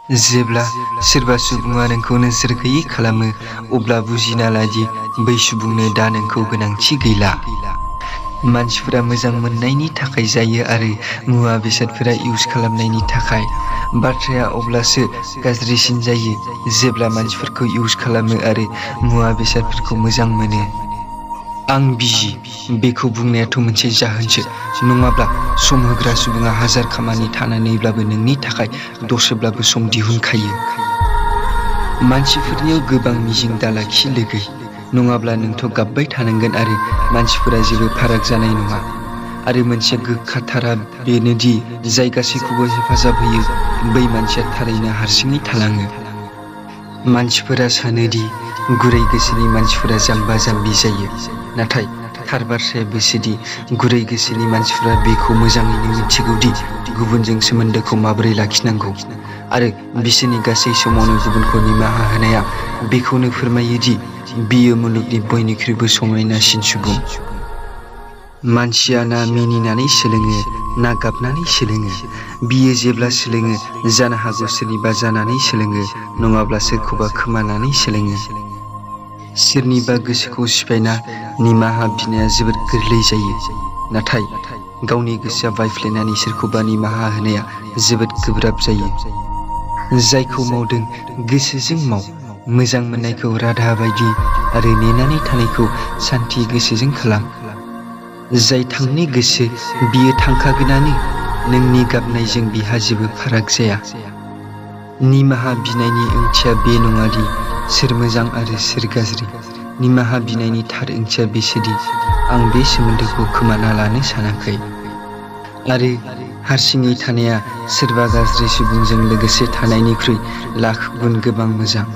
जेब्ला सोरबा सुबुङा नोंखौ नोजोर गैयै खालामो अब्ला बुजिना लादि बै सुबुंनो दा नोंखौ गोनांथि गैला। मानसिफोरा मोजां मोननायनि थाखाय जायो आरो मुवा बेसादफोरा इउज खालामनायनि थाखाय। बाथ्राया अब्लासो गाज्रिसिन जायो जेब्ला मानसिफोरखौ इउज खालामो आरो मुवा बेसादफोरखौ मोजां मोनो। आं बिजि बेखौ बुंनायाथ' मोनसे जाहोनसो, नङाब्ला सम होग्रा सुबुङा हाजार खामानि थानानैब्लाबो नोंनि थाखाय दसेब्लाबो सम दिहुनखायो। मानसिफोरनियाव गोबां मिजिं दालाखि लोगो, नङाब्ला नोंथ' गाबबाय थानांगोन आरो मानसिफोरा जेबो फाराग जानाय नङा। आरो मोनसे गोग्गाथारा बेनोदि जाय गासैखौबो हेफाजाब होयो बै मानसिया थारैनो हारसिङै थालाङो। मानसिफोरा सानोदि गुरै गोसोनि मानसिफोरा जाम्बा जाम्बि जायो, नाथाय थार बाथ्राया बेसोदि गुरै गोसोनि मानसिफोरा बेखौ मोजाङैनो मिथिगौदि गुबुनजों सोमोन्दोखौ माबोरै लाखिनांगौ, आरो बिसोरनि गासै समावनो गुबुनखौ निमाहा होनाया बेखौनो फोरमायोदि बियो मुलुगनि बयनिख्रुइबो समायनासिन सुबुं। मानसिया ना मिनिनानै सोलोङो ना गाबनानै सोलोङो। बियो जेब्ला सोलोङो जानो हागौ सोरनिबा जानानै सोलोङो, नङाब्ला सोरखौबा खोमानानै सोलोङो। सोरनिबा गोसोखौ सिफायना निमाहा बिनाया जोबोद गोरलै जायो, नाथाय गावनि गोसोआ बायफ्लेनानै सोरखौबा निमाहा होनाया जोबोद गोब्राब जायो। जायखौ मावदों गोसोजों माव, मोजां मोननायखौ राधा बायदि आरो नेनानै थानायखौ सान्थि गोसोजों खालाम। जाय थांनो गोसो बियो थांखागोनानो, नोंनि गाबनायजों बिहा जेबो फाराग जाया। निमाहा बिनायनि ओंथिया बे नङादि सोर मोजां आरो सोर गाज्रि। निमाहा बिनायनि थार ओंथिया बेसोदि आं बे सोमोन्दोखौ खोमाना लानो सानाखै। आरो हारसिङै थानाया सोरबा गाज्रि सुबुंजों लोगोसे थानायनिख्रुइ लाख गुन गोबां मोजां।